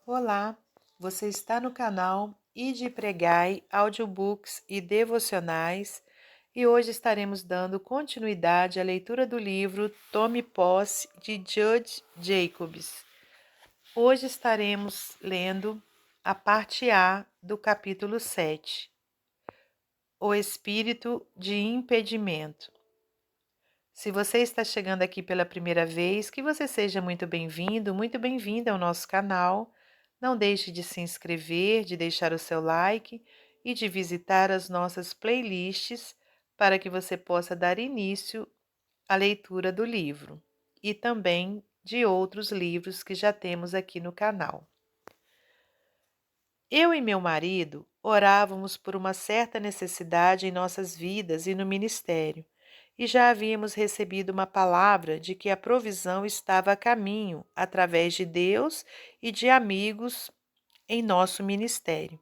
Olá, você está no canal Ide e Pregai, audiobooks e devocionais, e hoje estaremos dando continuidade à leitura do livro Tome Posse, de Judge Jacobs. Hoje estaremos lendo a parte A do capítulo 7, O Espírito de Impedimento. Se você está chegando aqui pela primeira vez, que você seja muito bem-vindo, muito bem-vinda ao nosso canal. Não deixe de se inscrever, de deixar o seu like e de visitar as nossas playlists para que você possa dar início à leitura do livro e também de outros livros que já temos aqui no canal. Eu e meu marido orávamos por uma certa necessidade em nossas vidas e no ministério, e já havíamos recebido uma palavra de que a provisão estava a caminho através de Deus e de amigos em nosso ministério.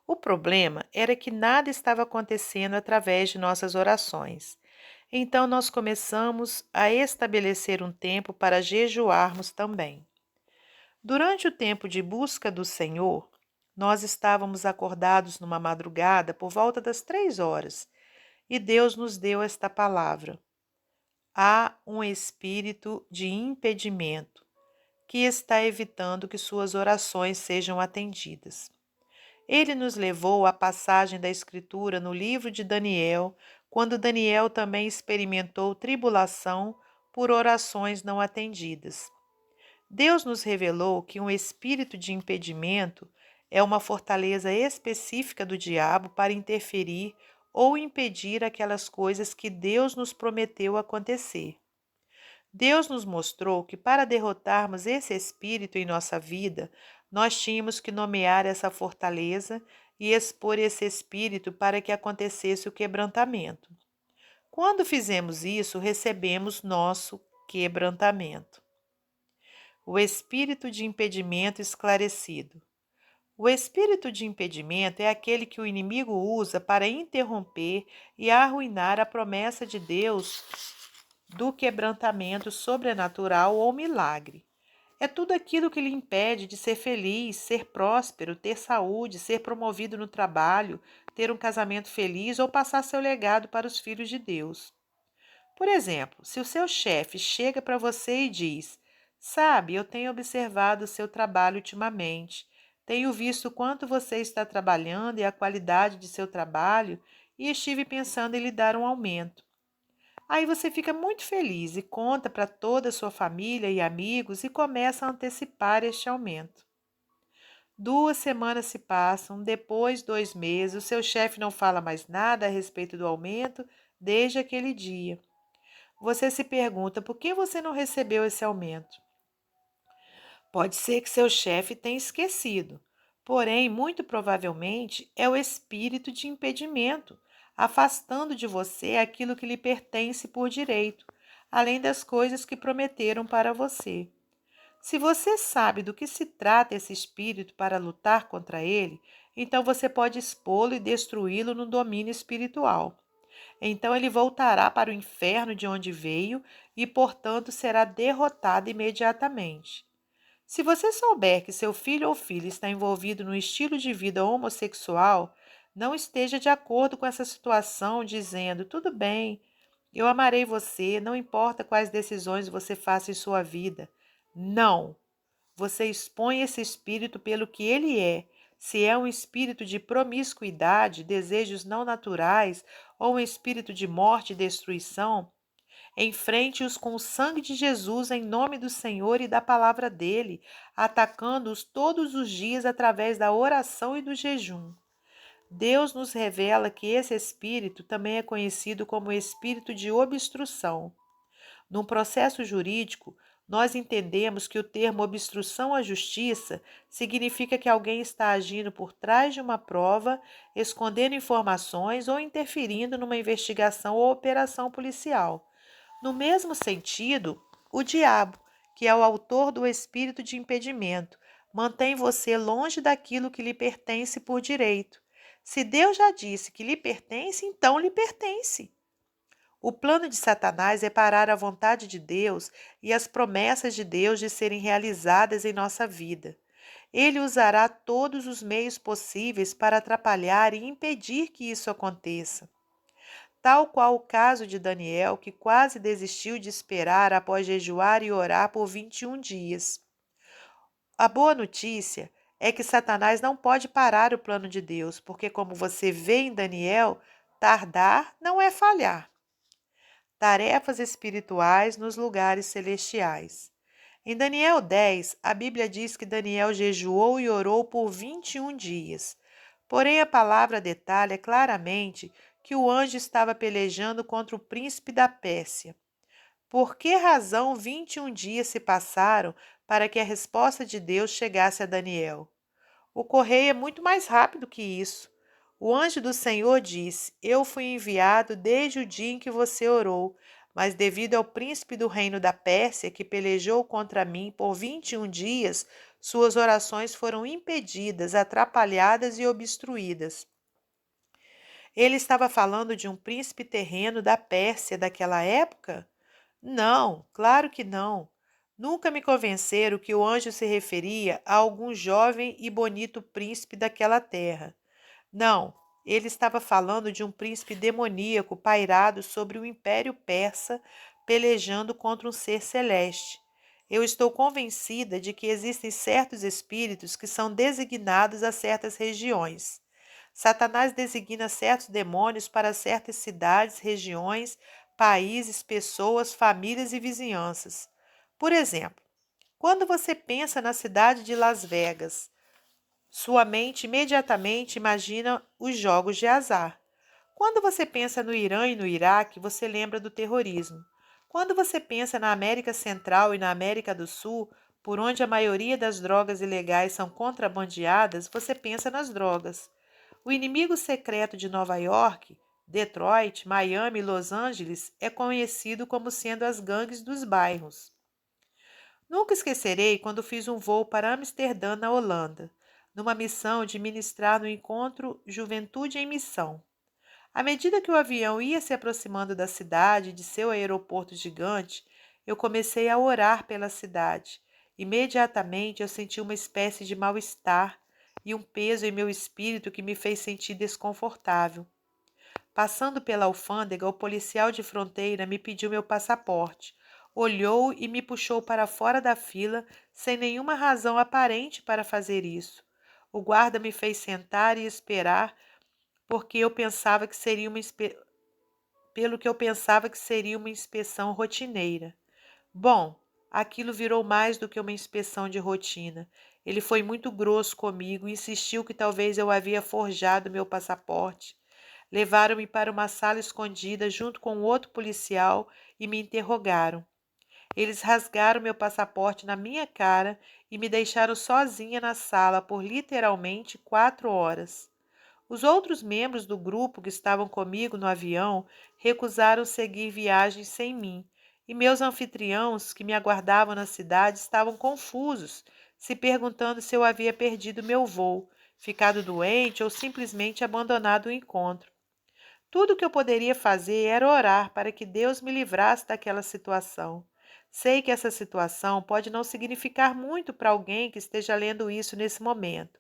O problema era que nada estava acontecendo através de nossas orações. Então nós começamos a estabelecer um tempo para jejuarmos também. Durante o tempo de busca do Senhor, nós estávamos acordados numa madrugada por volta das 3 horas, e Deus nos deu esta palavra: há um espírito de impedimento que está evitando que suas orações sejam atendidas. Ele nos levou à passagem da Escritura no livro de Daniel, quando Daniel também experimentou tribulação por orações não atendidas. Deus nos revelou que um espírito de impedimento é uma fortaleza específica do diabo para interferir ou impedir aquelas coisas que Deus nos prometeu acontecer. Deus nos mostrou que para derrotarmos esse espírito em nossa vida, nós tínhamos que nomear essa fortaleza e expor esse espírito para que acontecesse o quebrantamento. Quando fizemos isso, recebemos nosso quebrantamento. O espírito de impedimento esclarecido. O espírito de impedimento é aquele que o inimigo usa para interromper e arruinar a promessa de Deus do quebrantamento sobrenatural ou milagre. É tudo aquilo que lhe impede de ser feliz, ser próspero, ter saúde, ser promovido no trabalho, ter um casamento feliz ou passar seu legado para os filhos de Deus. Por exemplo, se o seu chefe chega para você e diz: Sabe, eu tenho observado o seu trabalho ultimamente, tenho visto o quanto você está trabalhando e a qualidade de seu trabalho e estive pensando em lhe dar um aumento. Aí você fica muito feliz e conta para toda a sua família e amigos e começa a antecipar este aumento. 2 semanas se passam, depois 2 meses, o seu chefe não fala mais nada a respeito do aumento desde aquele dia. Você se pergunta por que você não recebeu esse aumento. Pode ser que seu chefe tenha esquecido, porém, muito provavelmente, é o espírito de impedimento, afastando de você aquilo que lhe pertence por direito, além das coisas que prometeram para você. Se você sabe do que se trata esse espírito para lutar contra ele, então você pode expô-lo e destruí-lo no domínio espiritual. Então ele voltará para o inferno de onde veio e, portanto, será derrotado imediatamente. Se você souber que seu filho ou filha está envolvido no estilo de vida homossexual, não esteja de acordo com essa situação dizendo: tudo bem, eu amarei você, não importa quais decisões você faça em sua vida. Não! Você expõe esse espírito pelo que ele é. Se é um espírito de promiscuidade, desejos não naturais ou um espírito de morte e destruição, enfrente-os com o sangue de Jesus em nome do Senhor e da palavra dele, atacando-os todos os dias através da oração e do jejum. Deus nos revela que esse espírito também é conhecido como espírito de obstrução. Num processo jurídico, nós entendemos que o termo obstrução à justiça significa que alguém está agindo por trás de uma prova, escondendo informações ou interferindo numa investigação ou operação policial. No mesmo sentido, o diabo, que é o autor do espírito de impedimento, mantém você longe daquilo que lhe pertence por direito. Se Deus já disse que lhe pertence, então lhe pertence. O plano de Satanás é parar a vontade de Deus e as promessas de Deus de serem realizadas em nossa vida. Ele usará todos os meios possíveis para atrapalhar e impedir que isso aconteça. Tal qual o caso de Daniel, que quase desistiu de esperar após jejuar e orar por 21 dias. A boa notícia é que Satanás não pode parar o plano de Deus, porque, como você vê em Daniel, tardar não é falhar. Tarefas espirituais nos lugares celestiais. Em Daniel 10, a Bíblia diz que Daniel jejuou e orou por 21 dias. Porém, a palavra detalha claramente que o anjo estava pelejando contra o príncipe da Pérsia. Por que razão 21 dias se passaram para que a resposta de Deus chegasse a Daniel? O correio é muito mais rápido que isso. O anjo do Senhor disse: Eu fui enviado desde o dia em que você orou, mas devido ao príncipe do reino da Pérsia, que pelejou contra mim por 21 dias, suas orações foram impedidas, atrapalhadas e obstruídas. Ele estava falando de um príncipe terreno da Pérsia daquela época? Não, claro que não. Nunca me convenceram que o anjo se referia a algum jovem e bonito príncipe daquela terra. Não, ele estava falando de um príncipe demoníaco pairado sobre o império persa, pelejando contra um ser celeste. Eu estou convencida de que existem certos espíritos que são designados a certas regiões. Satanás designa certos demônios para certas cidades, regiões, países, pessoas, famílias e vizinhanças. Por exemplo, quando você pensa na cidade de Las Vegas, sua mente imediatamente imagina os jogos de azar. Quando você pensa no Irã e no Iraque, você lembra do terrorismo. Quando você pensa na América Central e na América do Sul, por onde a maioria das drogas ilegais são contrabandeadas, você pensa nas drogas. O inimigo secreto de Nova York, Detroit, Miami e Los Angeles é conhecido como sendo as gangues dos bairros. Nunca esquecerei quando fiz um voo para Amsterdã, na Holanda, numa missão de ministrar no encontro Juventude em Missão. À medida que o avião ia se aproximando da cidade e de seu aeroporto gigante, eu comecei a orar pela cidade. Imediatamente eu senti uma espécie de mal-estar e um peso em meu espírito que me fez sentir desconfortável. Passando pela alfândega, o policial de fronteira me pediu meu passaporte. Olhou e me puxou para fora da fila, sem nenhuma razão aparente para fazer isso. O guarda me fez sentar e esperar, porque eu pensava que seria pelo que eu pensava que seria uma inspeção rotineira. Bom, aquilo virou mais do que uma inspeção de rotina. Ele foi muito grosso comigo e insistiu que talvez eu havia forjado meu passaporte. Levaram-me para uma sala escondida junto com outro policial e me interrogaram. Eles rasgaram meu passaporte na minha cara e me deixaram sozinha na sala por literalmente 4 horas. Os outros membros do grupo que estavam comigo no avião recusaram seguir viagem sem mim, e meus anfitriãos que me aguardavam na cidade estavam confusos, se perguntando se eu havia perdido meu voo, ficado doente ou simplesmente abandonado o encontro. Tudo o que eu poderia fazer era orar para que Deus me livrasse daquela situação. Sei que essa situação pode não significar muito para alguém que esteja lendo isso nesse momento,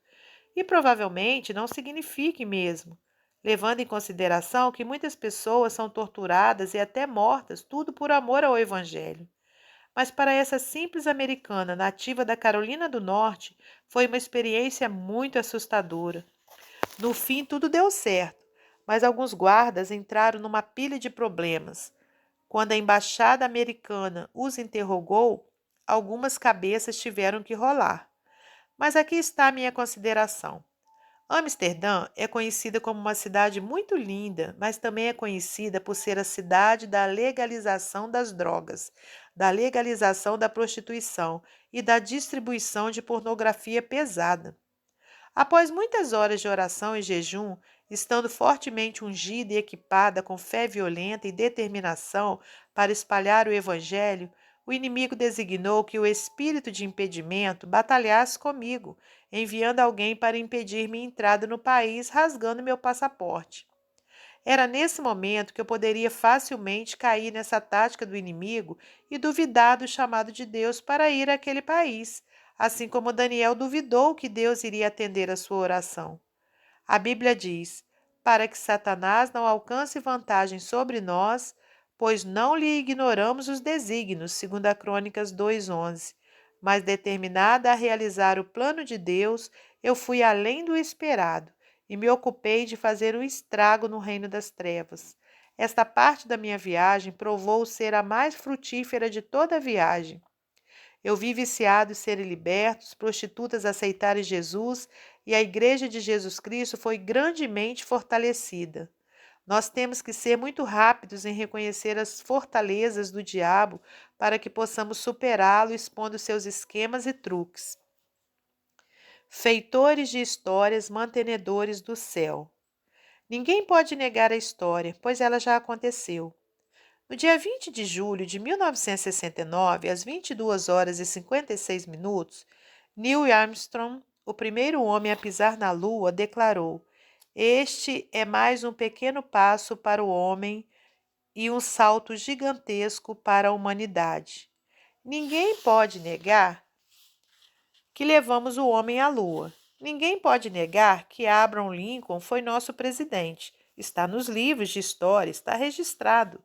e provavelmente não signifique mesmo, levando em consideração que muitas pessoas são torturadas e até mortas, tudo por amor ao Evangelho. Mas para essa simples americana nativa da Carolina do Norte, foi uma experiência muito assustadora. No fim, tudo deu certo, mas alguns guardas entraram numa pilha de problemas. Quando a embaixada americana os interrogou, algumas cabeças tiveram que rolar. Mas aqui está a minha consideração. Amsterdã é conhecida como uma cidade muito linda, mas também é conhecida por ser a cidade da legalização das drogas, da legalização da prostituição e da distribuição de pornografia pesada. Após muitas horas de oração e jejum, estando fortemente ungida e equipada com fé violenta e determinação para espalhar o Evangelho, o inimigo designou que o espírito de impedimento batalhasse comigo, enviando alguém para impedir minha entrada no país, rasgando meu passaporte. Era nesse momento que eu poderia facilmente cair nessa tática do inimigo e duvidar do chamado de Deus para ir àquele país, assim como Daniel duvidou que Deus iria atender a sua oração. A Bíblia diz: para que Satanás não alcance vantagem sobre nós, pois não lhe ignoramos os desígnios, segundo a Crônicas 2:11. Mas determinada a realizar o plano de Deus, eu fui além do esperado e me ocupei de fazer um estrago no reino das trevas. Esta parte da minha viagem provou ser a mais frutífera de toda a viagem. Eu vi viciados serem libertos, prostitutas aceitarem Jesus e a Igreja de Jesus Cristo foi grandemente fortalecida. Nós temos que ser muito rápidos em reconhecer as fortalezas do diabo para que possamos superá-lo expondo seus esquemas e truques. Feitores de histórias, mantenedores do céu. Ninguém pode negar a história, pois ela já aconteceu. No dia 20 de julho de 1969, às 22 horas e 56 minutos, Neil Armstrong, o primeiro homem a pisar na Lua, declarou: este é mais um pequeno passo para o homem e um salto gigantesco para a humanidade. Ninguém pode negar que levamos o homem à Lua. Ninguém pode negar que Abraham Lincoln foi nosso presidente. Está nos livros de história, está registrado.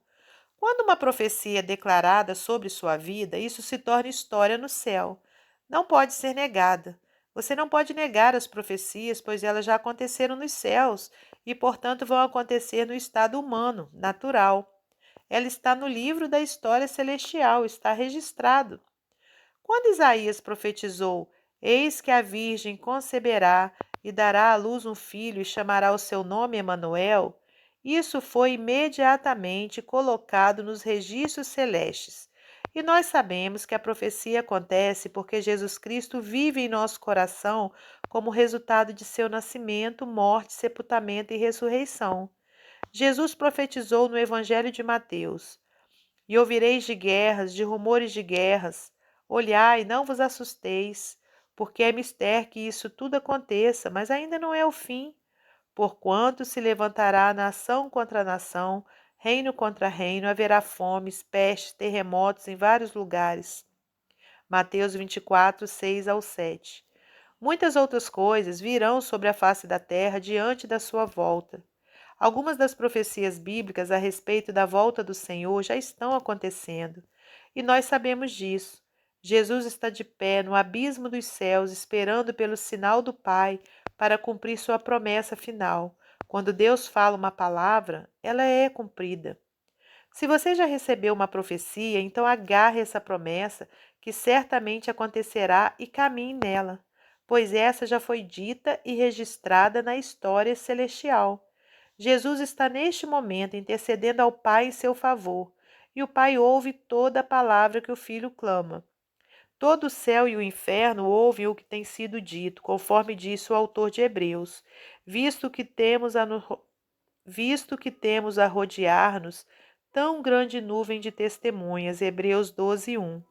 Quando uma profecia é declarada sobre sua vida, isso se torna história no céu. Não pode ser negada. Você não pode negar as profecias, pois elas já aconteceram nos céus e, portanto, vão acontecer no estado humano, natural. Ela está no livro da história celestial, está registrado. Quando Isaías profetizou: eis que a virgem conceberá e dará à luz um filho e chamará o seu nome Emanuel, isso foi imediatamente colocado nos registros celestes. E nós sabemos que a profecia acontece porque Jesus Cristo vive em nosso coração como resultado de seu nascimento, morte, sepultamento e ressurreição. Jesus profetizou no Evangelho de Mateus: e ouvireis de guerras, de rumores de guerras. Olhai, não vos assusteis, porque é mister que isso tudo aconteça, mas ainda não é o fim. Porquanto se levantará nação contra nação, reino contra reino, haverá fomes, pestes, terremotos em vários lugares. Mateus 24, 6 ao 7. Muitas outras coisas virão sobre a face da terra diante da sua volta. Algumas das profecias bíblicas a respeito da volta do Senhor já estão acontecendo, e nós sabemos disso. Jesus está de pé no abismo dos céus, esperando pelo sinal do Pai para cumprir sua promessa final. Quando Deus fala uma palavra, ela é cumprida. Se você já recebeu uma profecia, então agarre essa promessa, que certamente acontecerá e caminhe nela, pois essa já foi dita e registrada na história celestial. Jesus está neste momento intercedendo ao Pai em seu favor, e o Pai ouve toda a palavra que o Filho clama. Todo o céu e o inferno ouvem o que tem sido dito, conforme disse o autor de Hebreus, visto que temos a rodear-nos tão grande nuvem de testemunhas. Hebreus 12:1.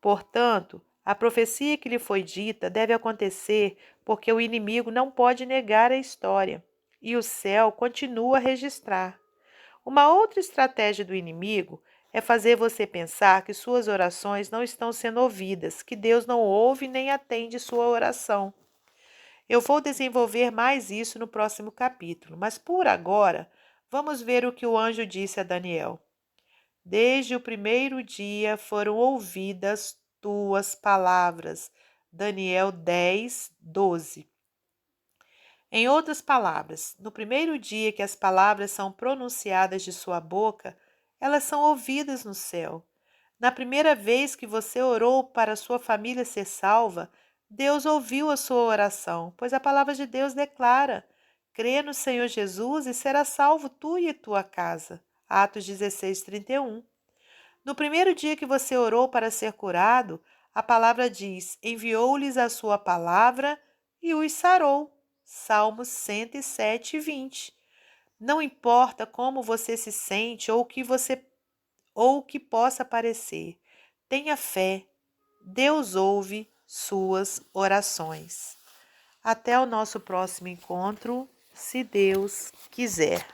Portanto, a profecia que lhe foi dita deve acontecer porque o inimigo não pode negar a história, e o céu continua a registrar. Uma outra estratégia do inimigo é fazer você pensar que suas orações não estão sendo ouvidas, que Deus não ouve nem atende sua oração. Eu vou desenvolver mais isso no próximo capítulo, mas por agora, vamos ver o que o anjo disse a Daniel. Desde o primeiro dia foram ouvidas tuas palavras. Daniel 10, 12. Em outras palavras, no primeiro dia que as palavras são pronunciadas de sua boca, elas são ouvidas no céu. Na primeira vez que você orou para sua família ser salva, Deus ouviu a sua oração, pois a palavra de Deus declara: crê no Senhor Jesus e será salvo tu e tua casa. Atos 16, 31. No primeiro dia que você orou para ser curado, a palavra diz: enviou-lhes a sua palavra e os sarou. Salmos 107, 20. Não importa como você se sente ou o que possa parecer, tenha fé. Deus ouve suas orações. Até o nosso próximo encontro, se Deus quiser.